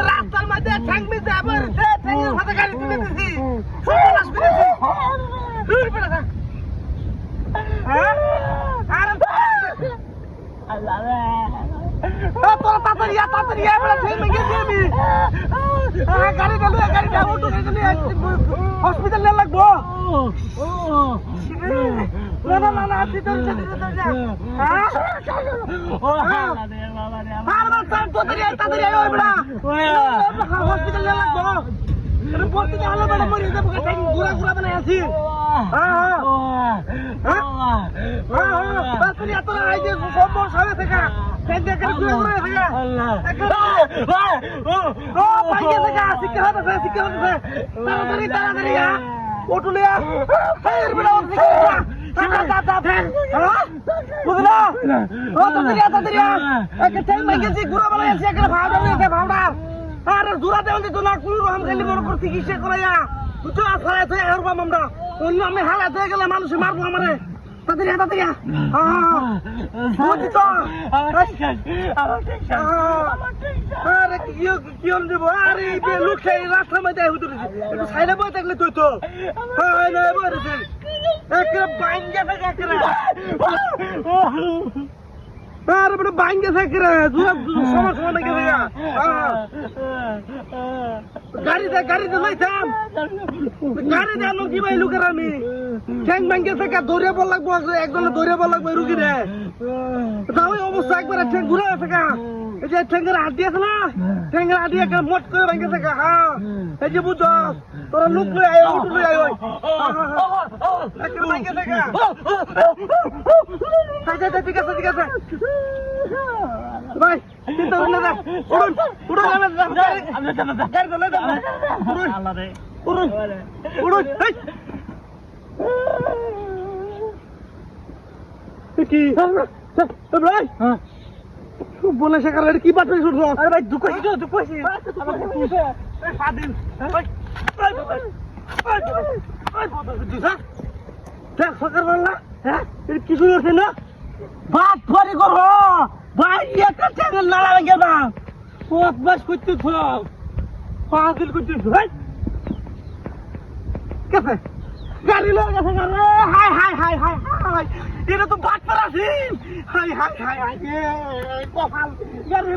রাস্তার মধ্যে ঠ্যাংমি যাবার ঠ্যাংয়ের সাথে গাড়ি তুলে দিছি তোরা তাড়াতাড়ি গাড়িটা হসপিটাল নিয়ে লাগবো না হসপিটাল নিয়ে লাগবো পড়তে হলে বেড়া মরে যাবো ঘুরা ঘুরা বানাই আছি চিকিৎসা করাইয়া বুঝছো আমরা অন্য আমি হালাত হয়ে গেলে মানুষ মারবো আমারে রাস্তার মধ্যে সাইডে বই থাকলে তুই তো বাইঙ্গে থাকে গাড়িতে যাইতাম গাড়িতে আনো কি ভাই লুকের আমি ঠ্যাং ভাঙ্গে থাকে দৌড়ে বল লাগবো একজনে দৌড়ে বল লাগবো রুগী রে তাহলে অবস্থা একবার ঠ্যাং ঘুরে থাকা এই যে ঠ্যাঙ্গের হাড্ডি আছে না ঠ্যাঙ্গের হাড্ডি একটা মোট করে ভাঙ্গে থাকে হ্যাঁ এই যে বুঝছ তোরা লুক লই আয় উঠু লই আয় ভাঙ্গে থাকে ঠিক আছে ভাই চিন্তা করলে না উড়ুন কি ভাই বলে শেখার কি পাঠ শুনছ আরে ভাই দুঃখ স্বাধীন সরকার বললা হ্যাঁ কিছু করছে না ভাত ফরি করো ভাই একটা চ্যানেল নালা ভেঙে না পথ বাস করতে ফাজিল করতে কেসে গাড়ি লোক গেছে হাই এটা তো ভাত পারাছি হাই কপাল গাড়ি